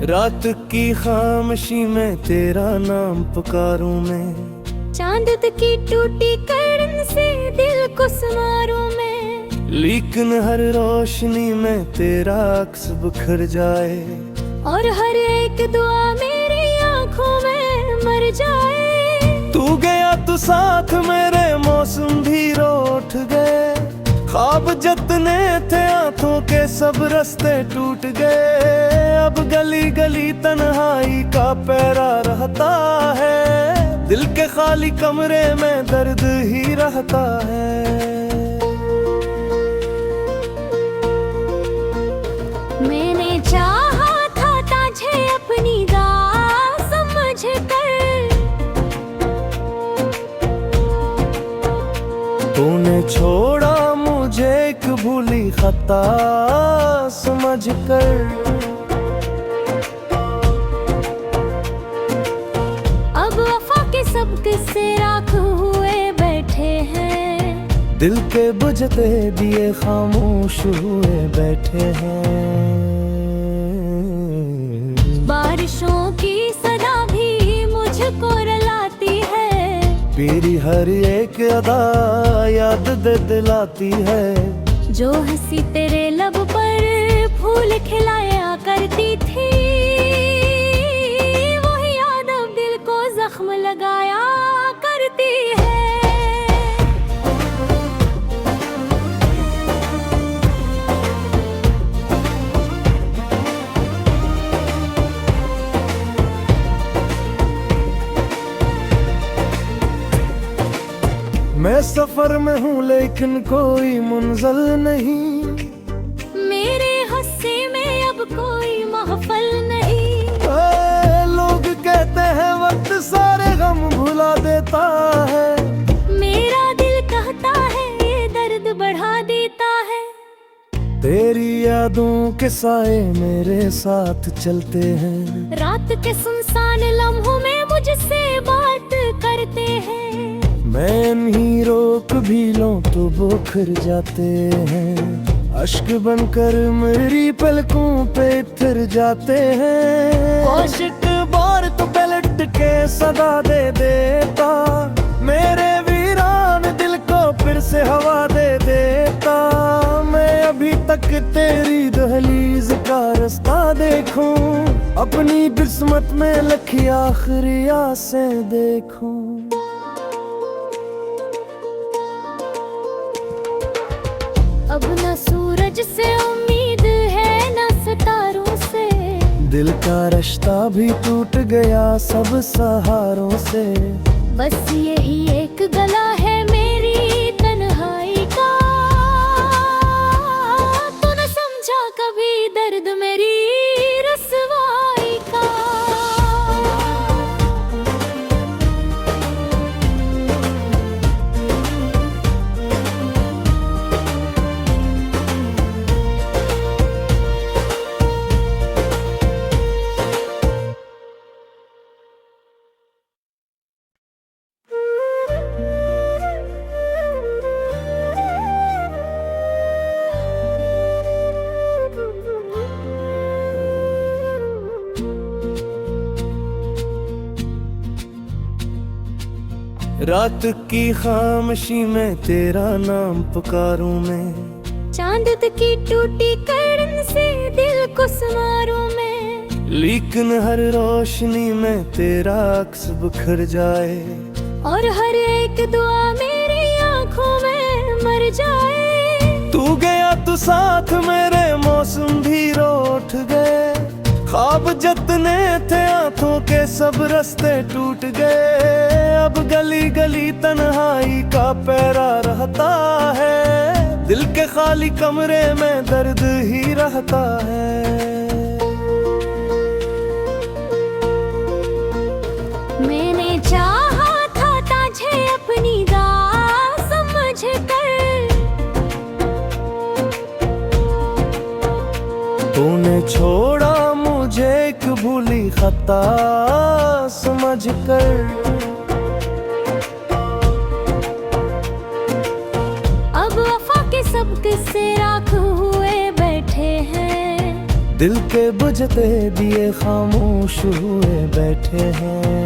रात की खामोशी में तेरा नाम पुकारूं मैं, चांद की टूटी किरण से दिल को संवारूं मैं। लेकिन हर रोशनी में तेरा अक्स बिखर जाए, और हर एक दुआ मेरी आंखों में मर जाए। तू गया तो साथ मेरे मौसम भी रो उठ गए, ख्वाब जितने थे आंखों के सब रास्ते टूट गए। अब गली गली तन्हाई का पैरा रहता है, दिल के खाली कमरे में दर्द ही रहता है। मैंने चाहा था तुझे अपनी राह समझ कर, तूने छोड़ा मुझे एक भूली खता समझ कर। अब वफा के सब किस्से राख हुए बैठे हैं, दिल के बुझते दिए खामोश हुए बैठे हैं। बारिशों की सदा भी मुझको रुलाती है, मेरी हर एक अदा याद दिलाती है। जो हंसी तेरे लब पर फूल खिलाया करती थी, वही याद अब दिल को जख्म लगाया करती है। मैं सफर में हूँ लेकिन कोई मंजिल नहीं, मेरे हस्से में अब कोई महफल नहीं। लोग कहते हैं वक्त सारे गम भुला देता है, मेरा दिल कहता है ये दर्द बढ़ा देता है। तेरी यादों के साए मेरे साथ चलते हैं, रात के सुनसान लम्हों में मुझसे बात करते हैं। मैं नहीं रोक भी लूं तो बोखर जाते हैं, अश्क बनकर मेरी पलकों पे फिर जाते हैं। आशिक बार तो पलट के सदा दे देता, मेरे वीरान दिल को फिर से हवा दे देता। मैं अभी तक तेरी दहलीज का रास्ता देखूं, अपनी किस्मत में लिखी आखिरी आसें देखूं। अब न सूरज से उम्मीद है न सितारों से, दिल का रिश्ता भी टूट गया सब सहारों से। बस यही एक गला है मेरी तन्हाई का, तो न समझा कभी दर्द मेरी रसवाई का। रात की खामोशी में तेरा नाम पुकारूं मैं, चांद की टूटी किरण से दिल को संवारूं मैं। लेकिन हर रोशनी में तेरा अक्स बिखर जाए, और हर एक दुआ मेरी आंखों में मर जाए। तू गया तो साथ मेरे मौसम भी रो उठ गए, ख्वाब जितने थे आंखों के सब रास्ते टूट गए। अब गली गली तन्हाई का पैरा रहता है, दिल के खाली कमरे में दर्द ही रहता है। मैंने चाहा था तुझे अपनी राह समझ कर, तूने छोड़ा मुझे एक भूली खता समझ कर। अब वफा के सब किस्से राख हुए बैठे हैं, दिल के बुझते दिए खामोश हुए बैठे हैं।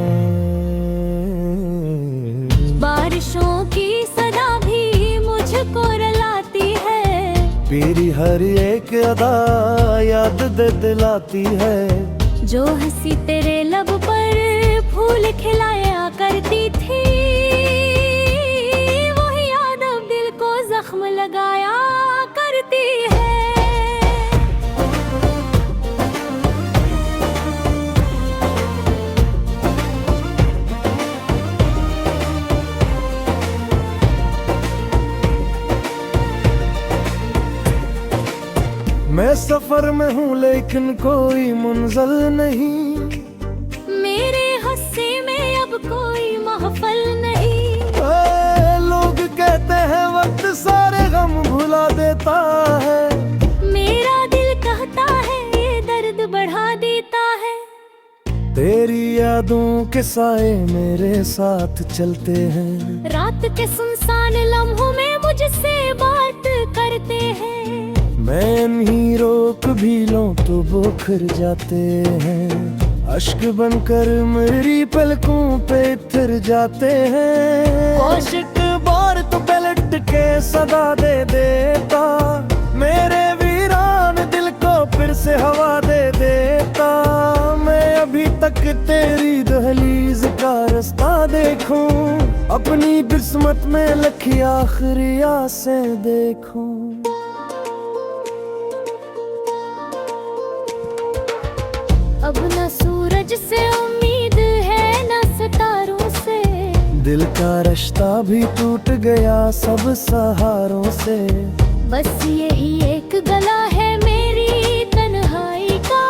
बारिशों की सदा भी मुझको रुलाती है, मेरी हर एक अदा याद दिलाती है। जो हंसी तेरे लब पर फूल खिलाया करती थी, वही याद अब दिल को जख्म लगाया करती है। मैं सफर में हूँ लेकिन कोई मंजिल नहीं, मेरे हंसी में अब कोई महफल नहीं। लोग कहते हैं वक्त सारे गम भुला देता है, मेरा दिल कहता है ये दर्द बढ़ा देता है। तेरी यादों के साए मेरे साथ चलते हैं, रात के सुनसान लम्हों में मुझसे बात करते हैं। मैं नहीं रोक भी लूं तो बोखर जाते हैं, अश्क बनकर मेरी पलकों पे फिर जाते हैं। आशिक बार तो पलट के सदा दे देता, मेरे वीरान दिल को फिर से हवा दे देता। मैं अभी तक तेरी दहलीज का रास्ता देखूं, अपनी किस्मत में लिखी आखिरी आसें देखूं। अब न सूरज से उम्मीद है न सितारों से, दिल का रिश्ता भी टूट गया सब सहारों से। बस यही एक गला है मेरी तन्हाई का,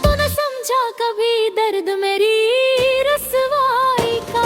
तो न समझा कभी दर्द मेरी रसवाई का।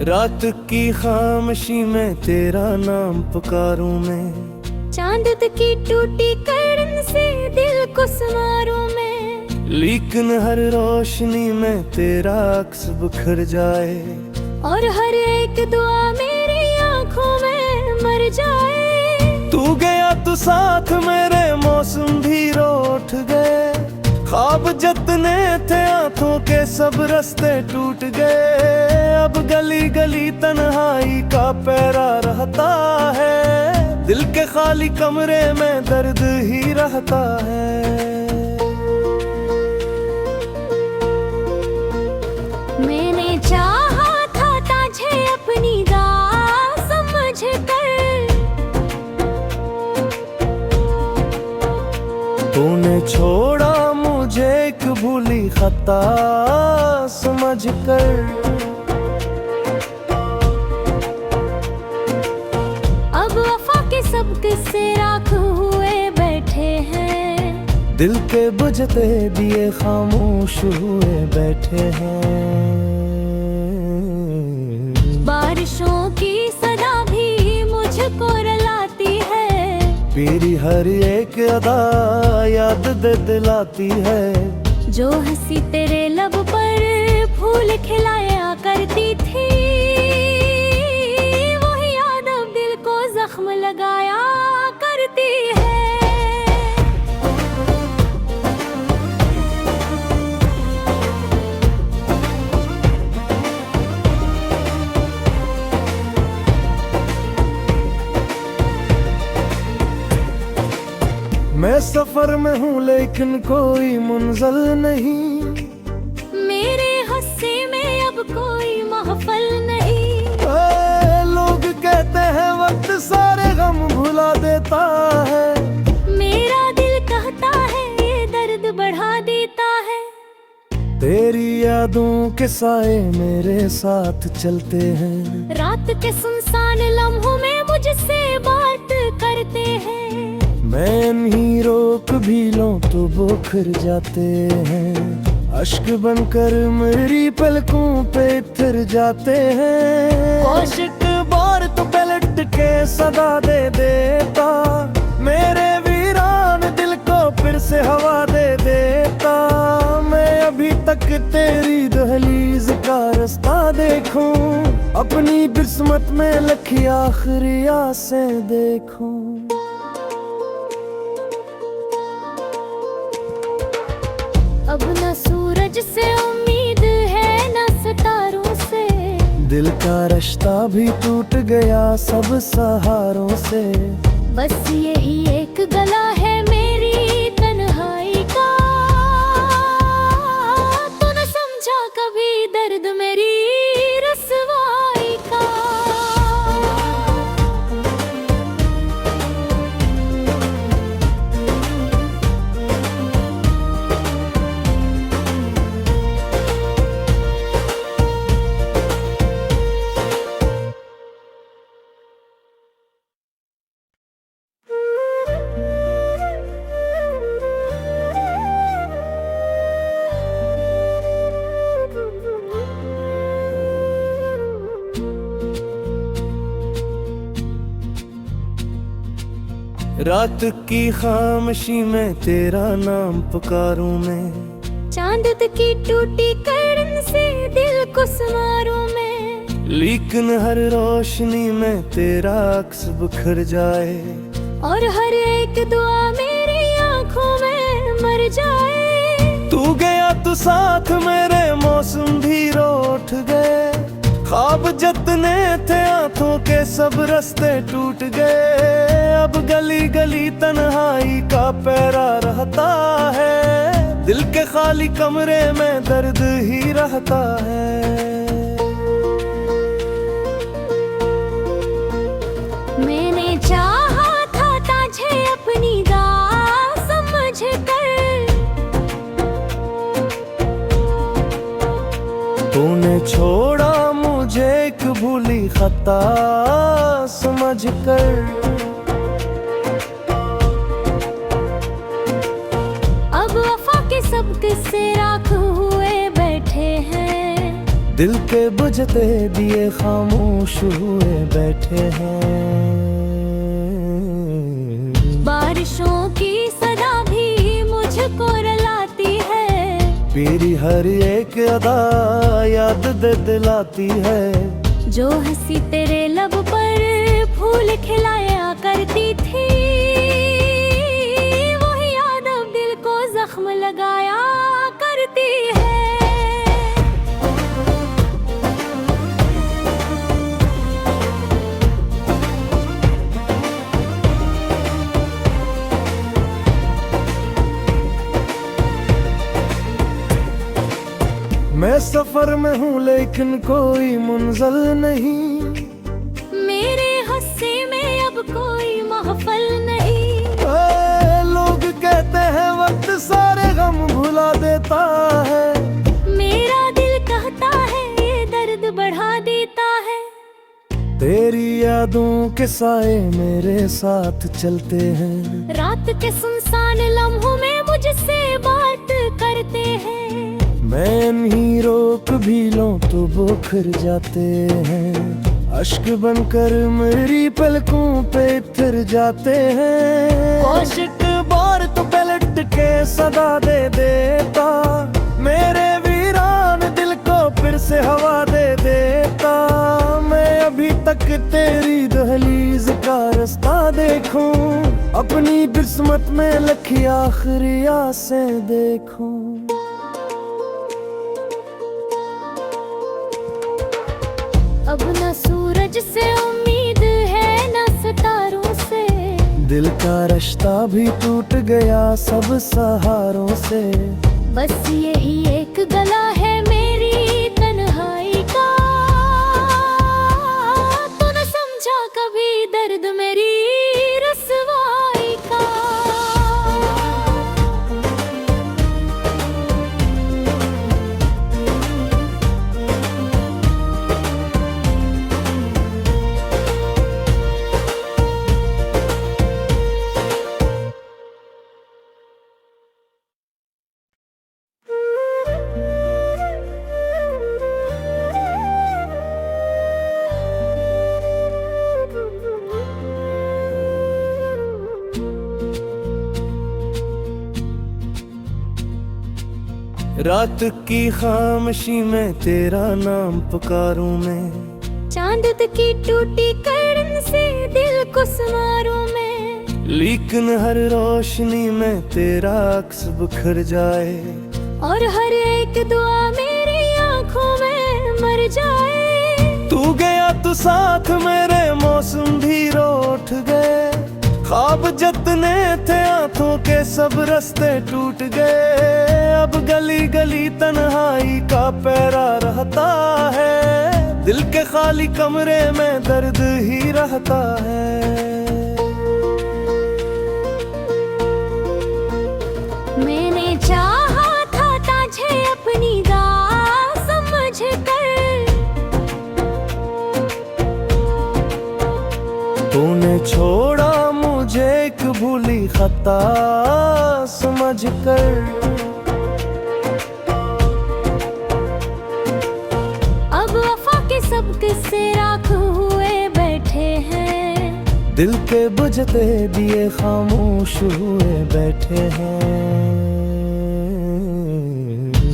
रात की खामोशी में तेरा नाम पुकारूं मैं, चांद की टूटी करन से दिल को संवारूं मैं। लेकिन हर रोशनी में तेरा अक्स बिखर जाए, और हर एक दुआ मेरी आंखों में मर जाए। तू गया तो साथ मेरे मौसम भी रो उठ गए, ख्वाब जितने थे आंखों के सब रास्ते टूट गए। अब गली गली तन्हाई का पैरा रहता है, दिल के खाली कमरे में दर्द ही रहता है। मैंने चाहा था तुझे अपनी दास समझ कर, तूने छोड़ा मुझे एक भूली खता समझ कर। अब वफा के सब किस्से राख हुए बैठे हैं, दिल के बुझते दिए खामोश हुए बैठे हैं। बारिशों की सदा भी मुझको रुलाती है, मेरी हर एक अदा याद दिलाती है। जो हंसी तेरे लब पर फूल खिलाया करती थी, वही याद अब दिल को जख्म लगाया करती है। मैं सफर में हूँ लेकिन कोई मंजिल नहीं, मेरे हंसी में अब कोई महफल नहीं। लोग कहते हैं वक्त सारे गम भुला देता है, मेरा दिल कहता है ये दर्द बढ़ा देता है। तेरी यादों के साए मेरे साथ चलते हैं, रात के सुनसान लम्हों में मुझसे तो बोखर जाते हैं, अश्क बनकर मेरी पलकों पे फिर जाते हैं। आशिक बार तो पलट के सदा दे देता, मेरे वीरान दिल को फिर से हवा दे देता। मैं अभी तक तेरी दहलीज का रास्ता देखूं, अपनी किस्मत में लिखी आखिरी आसें देखूं। अब न सूरज से उम्मीद है न सितारों से, दिल का रिश्ता भी टूट गया सब सहारों से। बस यही एक गला है मेरी तन्हाई का, तो न समझा कभी दर्द मेरी रसवाई का। रात की खामोशी में तेरा नाम पुकारूं मैं, चांद की टूटी करन से दिल को संवारूं मैं। लेकिन हर रोशनी में तेरा अक्स बिखर जाए, और हर एक दुआ मेरी आंखों में मर जाए। तू गया तो साथ मेरे मौसम भी रो उठ गए, ख्वाब जितने थे आंखों के सब रास्ते टूट गए। अब गली गली तन्हाई का पैरा रहता है, दिल के खाली कमरे में दर्द ही रहता है। मैंने चाहा था तुझे अपनी दास समझ कर, तूने छोड़ा मुझे एक भूली खता समझ कर। अब वफा के सब किस्से राख हुए बैठे हैं, दिल के बुझते दिए खामोश हुए बैठे हैं। बारिशों की सदा भी मुझको रुलाती है, मेरी हर एक अदा याद दिलाती है। जो हंसी तेरे लब पर फूल खिलाया करती थी, वही याद अब दिल को जख्म लगाया करती है। मैं सफर में हूँ लेकिन कोई मंजिल नहीं, मेरे हंसी में अब कोई महफल नहीं। लोग कहते हैं वक्त सारे गम भुला देता है, मेरा दिल कहता है ये दर्द बढ़ा देता है। तेरी यादों के साए मेरे साथ चलते हैं, रात के सुनसान लम्हों में मुझसे बात करते हैं। मैं नहीं रोक भी लूं तो बोखर जाते हैं, अश्क बनकर मेरी पलकों पे फिर जाते हैं। आशिक बार तो पलट के सदा दे देता, मेरे वीरान दिल को फिर से हवा दे देता। मैं अभी तक तेरी दहलीज का रास्ता देखूं, अपनी किस्मत में लिखी आखिरी आसें देखूं। अब न सूरज से उम्मीद है न सितारों से, दिल का रिश्ता भी टूट गया सब सहारों से। बस यही एक गला है रात की खामोशी में तेरा नाम पुकारूं मैं, चांद की टूटी करन से दिल को संवारूं मैं। लेकिन हर रोशनी में तेरा अक्स बिखर जाए, और हर एक दुआ मेरी आंखों में मर जाए। तू गया तो साथ मेरे मौसम भी रो उठ गए, ख्वाब जितने थे आंखों के सब रास्ते टूट गए। अब गली गली तन्हाई का पैरा रहता है, दिल के खाली कमरे में दर्द ही रहता है। मैंने चाहा था तुझे अपनी दास समझ कर, तूने छोड़ा मुझे एक भूली खता समझ कर। अब वफा के सब किस्से राख हुए बैठे हैं, दिल के बुझते दिए खामोश हुए बैठे हैं।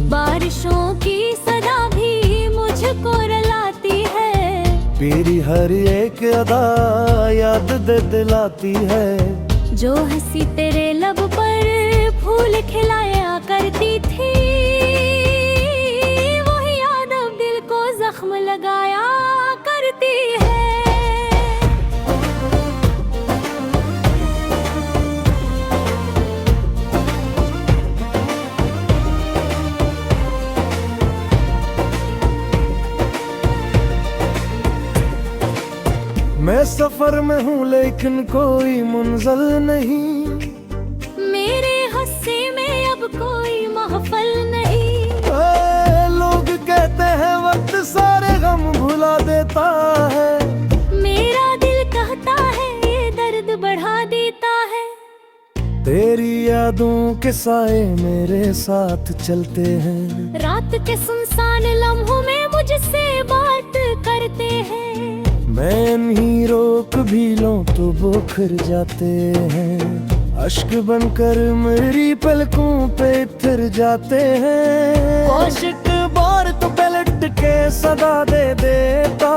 बारिशों की सदा भी मुझको रुलाती है, मेरी हर एक अदा याद दिलाती है। जो हंसी तेरे लब पर फूल खिलाया करती थी, वही याद अब दिल को जख्म लगाया करती है। मैं सफर में हूँ लेकिन कोई मंजिल नहीं, मेरे हंसी में अब कोई महफल नहीं। लोग कहते हैं वक्त सारे गम भुला देता है, मेरा दिल कहता है ये दर्द बढ़ा देता है। तेरी यादों के साए मेरे साथ चलते हैं, रात के सुनसान लम्हों में मुझसे बात करते हैं। मैं नहीं रोक भी लूं तो बोखर जाते हैं, अश्क बनकर मेरी पलकों पे फिर जाते हैं। आशिक बार तो पलट के सदा दे देता,